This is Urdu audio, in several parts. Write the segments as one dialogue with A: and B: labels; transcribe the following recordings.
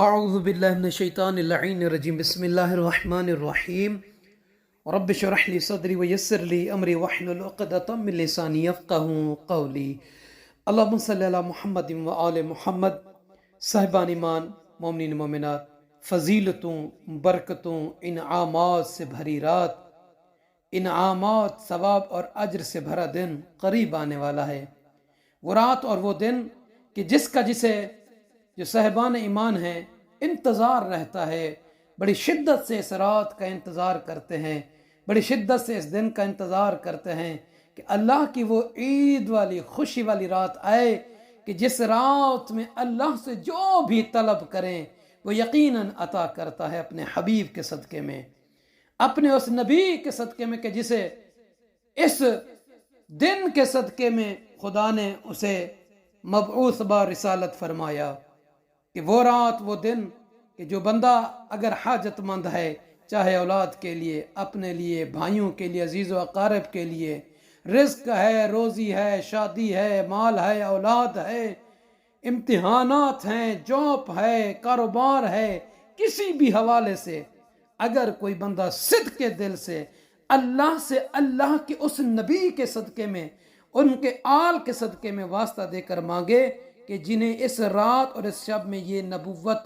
A: اعوذ باللہ من الشیطان اللعین الرجیم بسم اللہ الرحمن الرحیم رب اشرح لی صدری ویسر لی امری واحلل عقدۃ من لسانی یفقہوا قولی اللہم صلی علی محمد و آل محمد۔ صاحبان ایمان، مومنین مومنات، فضیلتوں، برکتوں، انعامات سے بھری رات، انعامات، ثواب اور اجر سے بھرا دن قریب آنے والا ہے۔ وہ رات اور وہ دن کہ جسے جو صاحبان ایمان ہیں انتظار رہتا ہے، بڑی شدت سے اس رات کا انتظار کرتے ہیں، بڑی شدت سے اس دن کا انتظار کرتے ہیں کہ اللہ کی وہ عید والی خوشی والی رات آئے کہ جس رات میں اللہ سے جو بھی طلب کریں وہ یقیناً عطا کرتا ہے اپنے حبیب کے صدقے میں، اپنے اس نبی کے صدقے میں کہ جسے اس دن کے صدقے میں خدا نے اسے مبعوث با رسالت فرمایا کہ وہ رات وہ دن کہ جو بندہ اگر حاجت مند ہے، چاہے اولاد کے لیے، اپنے لیے، بھائیوں کے لیے، عزیز و اقارب کے لیے، رزق ہے، روزی ہے، شادی ہے، مال ہے، اولاد ہے، امتحانات ہیں، جاب ہے، کاروبار ہے، کسی بھی حوالے سے اگر کوئی بندہ صدق کے دل سے اللہ کے اس نبی کے صدقے میں، ان کے آل کے صدقے میں واسطہ دے کر مانگے کہ جنہیں اس رات اور اس شب میں یہ نبوت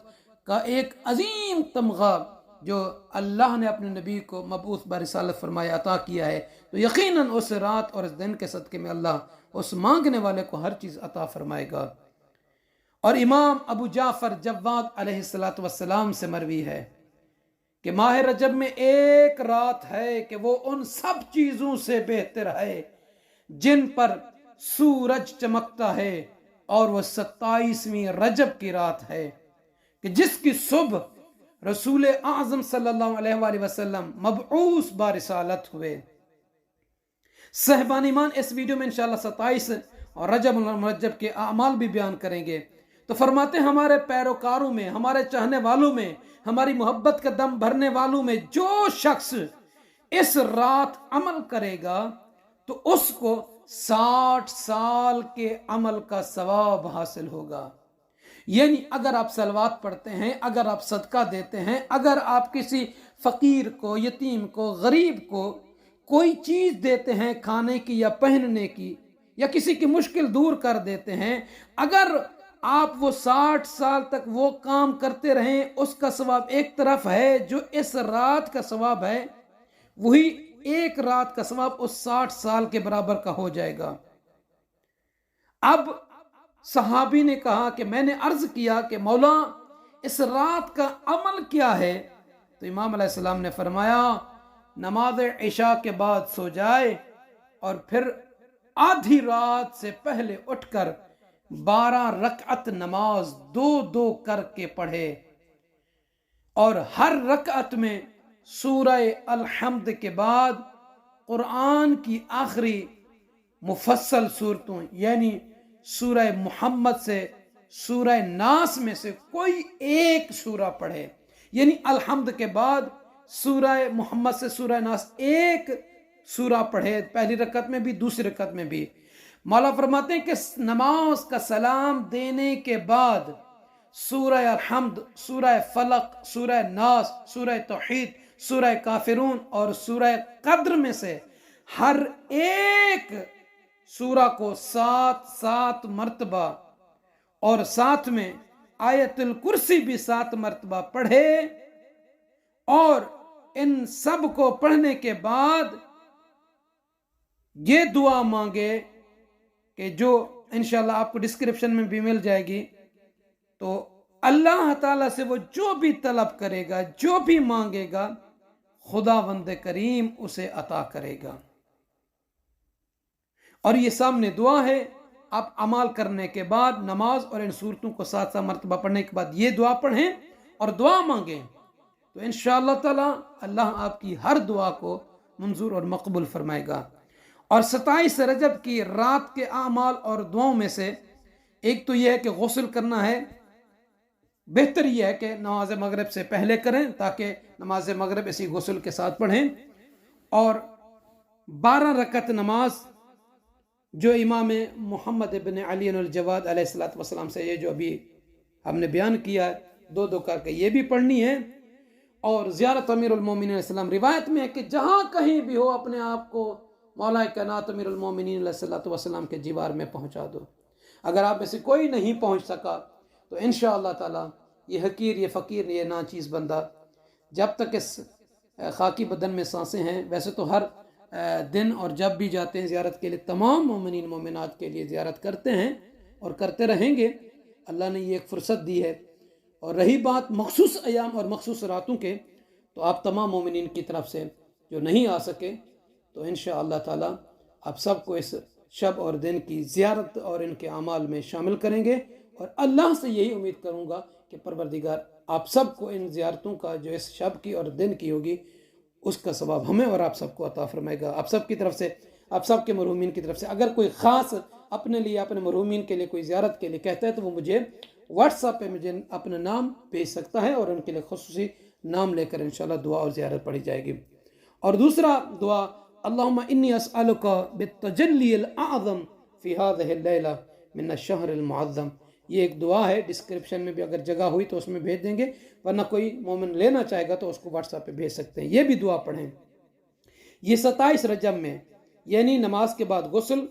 A: کا ایک عظیم تمغہ جو اللہ نے اپنے نبی کو مبعوث برسالت فرمایا عطا کیا ہے، تو یقیناً اس رات اور اس دن کے صدقے میں اللہ اس مانگنے والے کو ہر چیز عطا فرمائے گا۔ اور امام ابو جعفر جواد علیہ السلام سے مروی ہے کہ ماہ رجب میں ایک رات ہے کہ وہ ان سب چیزوں سے بہتر ہے جن پر سورج چمکتا ہے، اور وہ 27ویں رجب کی رات ہے کہ جس کی صبح رسول اعظم صلی اللہ علیہ وآلہ وسلم مبعوث بارسالت ہوئے۔ صاحبان ایمان، اس ویڈیو میں انشاءاللہ 27 اور رجب المرجب کے اعمال بھی بیان کریں گے۔ تو فرماتے ہیں ہمارے پیروکاروں میں، ہمارے چاہنے والوں میں، ہماری محبت کا دم بھرنے والوں میں جو شخص اس رات عمل کرے گا تو اس کو 60 سال کے عمل کا ثواب حاصل ہوگا۔ یعنی اگر آپ صلوات پڑھتے ہیں، اگر آپ صدقہ دیتے ہیں، اگر آپ کسی فقیر کو، یتیم کو، غریب کو کوئی چیز دیتے ہیں کھانے کی یا پہننے کی، یا کسی کی مشکل دور کر دیتے ہیں، اگر آپ وہ 60 سال تک وہ کام کرتے رہیں، اس کا ثواب ایک طرف ہے، جو اس رات کا ثواب ہے وہی ایک رات کا ثواب اس 60 سال کے برابر کا ہو جائے گا۔ اب صحابی نے کہا کہ میں نے عرض کیا کہ مولا اس رات کا عمل کیا ہے؟ تو امام علیہ السلام نے فرمایا نماز عشاء کے بعد سو جائے اور پھر آدھی رات سے پہلے اٹھ کر 12 رکعت نماز 2 کر کے پڑھے، اور ہر رکعت میں سورہ الحمد کے بعد قرآن کی آخری مفصل صورتوں یعنی سورہ محمد سے سورہ ناس میں سے کوئی ایک سورہ پڑھے، یعنی الحمد کے بعد سورہ محمد سے سورہ ناس ایک سورہ پڑھے، پہلی رکعت میں بھی دوسری رکعت میں بھی۔ مولا فرماتے ہیں کہ نماز کا سلام دینے کے بعد سورہ الحمد، سورہ فلق، سورہ ناس، سورہ توحید، سورہ کافرون اور سورہ قدر میں سے ہر ایک سورہ کو 7 مرتبہ اور ساتھ میں آیت الکرسی بھی 7 مرتبہ پڑھے، اور ان سب کو پڑھنے کے بعد یہ دعا مانگے کہ جو انشاءاللہ آپ کو ڈسکرپشن میں بھی مل جائے گی، تو اللہ تعالیٰ سے وہ جو بھی طلب کرے گا، جو بھی مانگے گا، خداوند کریم اسے عطا کرے گا۔ اور یہ سامنے دعا ہے، آپ عمال کرنے کے بعد نماز اور ان صورتوں کو 7 مرتبہ پڑھنے کے بعد یہ دعا پڑھیں اور دعا مانگیں، تو انشاءاللہ تعالی اللہ آپ کی ہر دعا کو منظور اور مقبول فرمائے گا۔ اور 27 رجب کی رات کے اعمال اور دعاؤں میں سے ایک تو یہ ہے کہ غسل کرنا ہے، بہتر یہ ہے کہ نماز مغرب سے پہلے کریں تاکہ نماز مغرب اسی غسل کے ساتھ پڑھیں، اور 12 رکعت نماز جو امام محمد ابن علی الجواد علیہ السلام سے یہ جو ابھی ہم نے بیان کیا ہے دو دو کر کے یہ بھی پڑھنی ہے. اور زیارت امیر المومنین علیہ السلام، روایت میں ہے کہ جہاں کہیں بھی ہو اپنے آپ کو مولا کائنات امیر المومنین علیہ السلام کے جیوار میں پہنچا دو. اگر آپ میں سے کوئی نہیں پہنچ سکا تو انشاءاللہ تعالی یہ حقیر، یہ فقیر، یہ ناچیز بندہ جب تک اس خاکی بدن میں سانسیں ہیں، ویسے تو ہر دن اور جب بھی جاتے ہیں زیارت کے لیے، تمام مومنین مومنات کے لیے زیارت کرتے ہیں اور کرتے رہیں گے. اللہ نے یہ ایک فرصت دی ہے. اور رہی بات مخصوص ایام اور مخصوص راتوں کے، تو آپ تمام مومنین کی طرف سے جو نہیں آ سکے تو انشاءاللہ تعالی آپ سب کو اس شب اور دن کی زیارت اور ان کے اعمال میں شامل کریں گے. اور اللہ سے یہی امید کروں گا کہ پروردگار آپ سب کو ان زیارتوں کا جو اس شب کی اور دن کی ہوگی اس کا ثواب ہمیں اور آپ سب کو عطا فرمائے گا. آپ سب کی طرف سے، آپ سب کے مرحومین کی طرف سے اگر کوئی خاص اپنے لیے، اپنے مرحومین کے لیے کوئی زیارت کے لیے کہتا ہے تو وہ مجھے واٹس ایپ پہ مجھے اپنا نام بھیج سکتا ہے اور ان کے لیے خصوصی نام لے کر انشاءاللہ دعا اور زیارت پڑھی جائے گی. اور دوسرا دعا، اللہم انی اسألک بالتجلی الاعظم فی هذه اللیلہ من الشہر المعظم. یہ ایک دعا ہے، ڈسکرپشن میں بھی اگر جگہ ہوئی تو اس میں بھیج دیں گے، ورنہ کوئی مومن لینا چاہے گا تو اس کو واٹس ایپ پہ بھیج سکتے ہیں. یہ بھی دعا پڑھیں. یہ 27 رجب میں، یعنی نماز کے بعد غسل،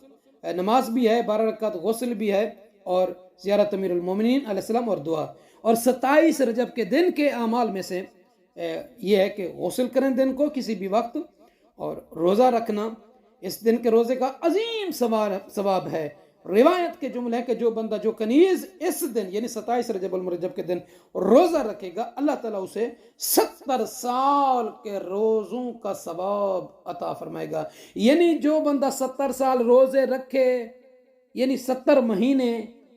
A: نماز بھی ہے 12 رکعت، غسل بھی ہے اور زیارت امیر المومنین علیہ السلام اور دعا. اور 27 رجب کے دن کے اعمال میں سے یہ ہے کہ غسل کریں دن کو کسی بھی وقت، اور روزہ رکھنا. اس دن کے روزے کا عظیم ثواب ہے. روایت کے جملے ہے کہ جو بندہ، جو کنیز اس دن یعنی 27 رجب المرجب کے دن روزہ رکھے گا، اللہ تعالیٰ اسے 70 سال کے روزوں کا ثواب عطا فرمائے گا. یعنی جو بندہ 70 سال روزے رکھے، یعنی 70 مہینے،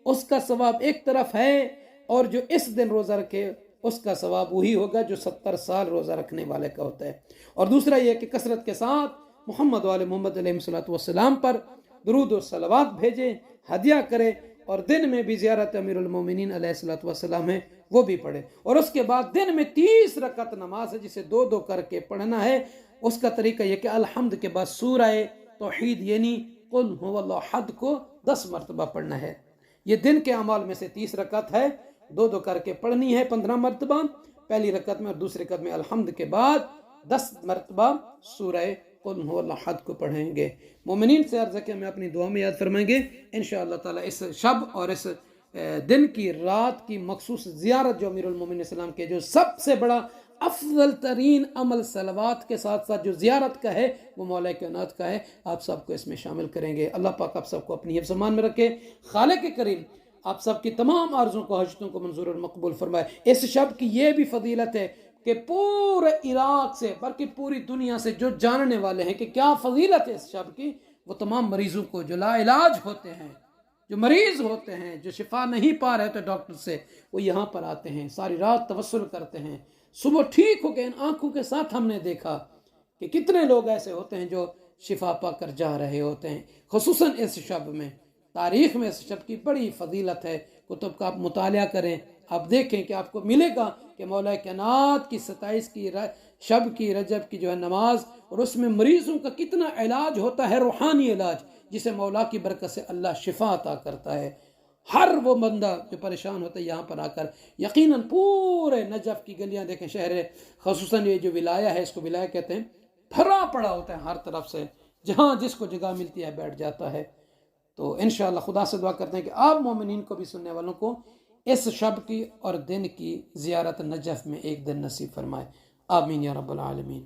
A: اس کا ثواب ایک طرف ہے، اور جو اس دن روزہ رکھے اس کا ثواب وہی ہوگا جو 70 سال روزہ رکھنے والے کا ہوتا ہے. اور دوسرا یہ کہ کثرت کے ساتھ محمد وآل محمد علیہ السلام پر درود و صلوات بھیجیں، ہدیہ کریں، اور دن میں بھی زیارت امیر المومنین علیہ السلام ہے وہ بھی پڑھیں. اور اس کے بعد دن میں 30 رکعت نماز ہے جسے دو دو کر کے پڑھنا ہے. اس کا طریقہ یہ کہ الحمد کے بعد سورہ توحید یعنی قل هو اللہ احد کو 10 مرتبہ پڑھنا ہے. یہ دن کے اعمال میں سے 30 رکعت ہے، دو دو کر کے پڑھنی ہے 15 مرتبہ. پہلی رکعت میں اور دوسری رکعت میں الحمد کے بعد 10 مرتبہ سورہ قل هو اللہ احد کو پڑھیں گے. مومنین سے عرض ہے کہ ہمیں اپنی دعا میں یاد فرمائیں گے انشاءاللہ تعالی. اس شب اور اس دن کی رات کی مخصوص زیارت جو امیر المومنین السلام کے جو سب سے بڑا افضل ترین عمل صلوات کے ساتھ ساتھ جو زیارت کا ہے وہ مولا کائنات کا ہے، آپ سب کو اس میں شامل کریں گے. اللہ پاک آپ سب کو اپنی حفظ امان میں رکھے. خالق کریم آپ سب کی تمام عرضوں کو، حاجتوں کو منظور اور مقبول فرمائے. اس شب کی یہ بھی فضیلت ہے کہ پورے عراق سے بلکہ پوری دنیا سے جو جاننے والے ہیں کہ کیا فضیلت ہے اس شب کی، وہ تمام مریضوں کو جو لا علاج ہوتے ہیں، جو مریض ہوتے ہیں، جو شفا نہیں پا رہے تھے ڈاکٹر سے، وہ یہاں پر آتے ہیں، ساری رات توسل کرتے ہیں، صبح ٹھیک ہو گئے. ان آنکھوں کے ساتھ ہم نے دیکھا کہ کتنے لوگ ایسے ہوتے ہیں جو شفا پا کر جا رہے ہوتے ہیں. خصوصاً اس شب میں، تاریخ میں اس شب کی بڑی فضیلت ہے. کتب کا آپ مطالعہ کریں، آپ دیکھیں کہ آپ کو ملے گا کہ مولا کائنات کی 27 کی شب کی رجب کی جو ہے نماز، اور اس میں مریضوں کا کتنا علاج ہوتا ہے، روحانی علاج، جسے مولا کی برکت سے اللہ شفا عطا کرتا ہے. ہر وہ بندہ جو پریشان ہوتا ہے یہاں پر آ کر، یقیناً پورے نجف کی گلیاں دیکھیں، شہر خصوصاً یہ جو ولایہ ہے، اس کو ولایہ کہتے ہیں، بھرا پڑا ہوتا ہے ہر طرف سے، جہاں جس کو جگہ ملتی ہے بیٹھ جاتا ہے. تو انشاءاللہ خدا سے دعا کرتے ہیں کہ آپ مومنین کو بھی، سننے والوں کو، اس شب کی اور دن کی زیارت نجف میں ایک دن نصیب فرمائے. آمین یا رب العالمین.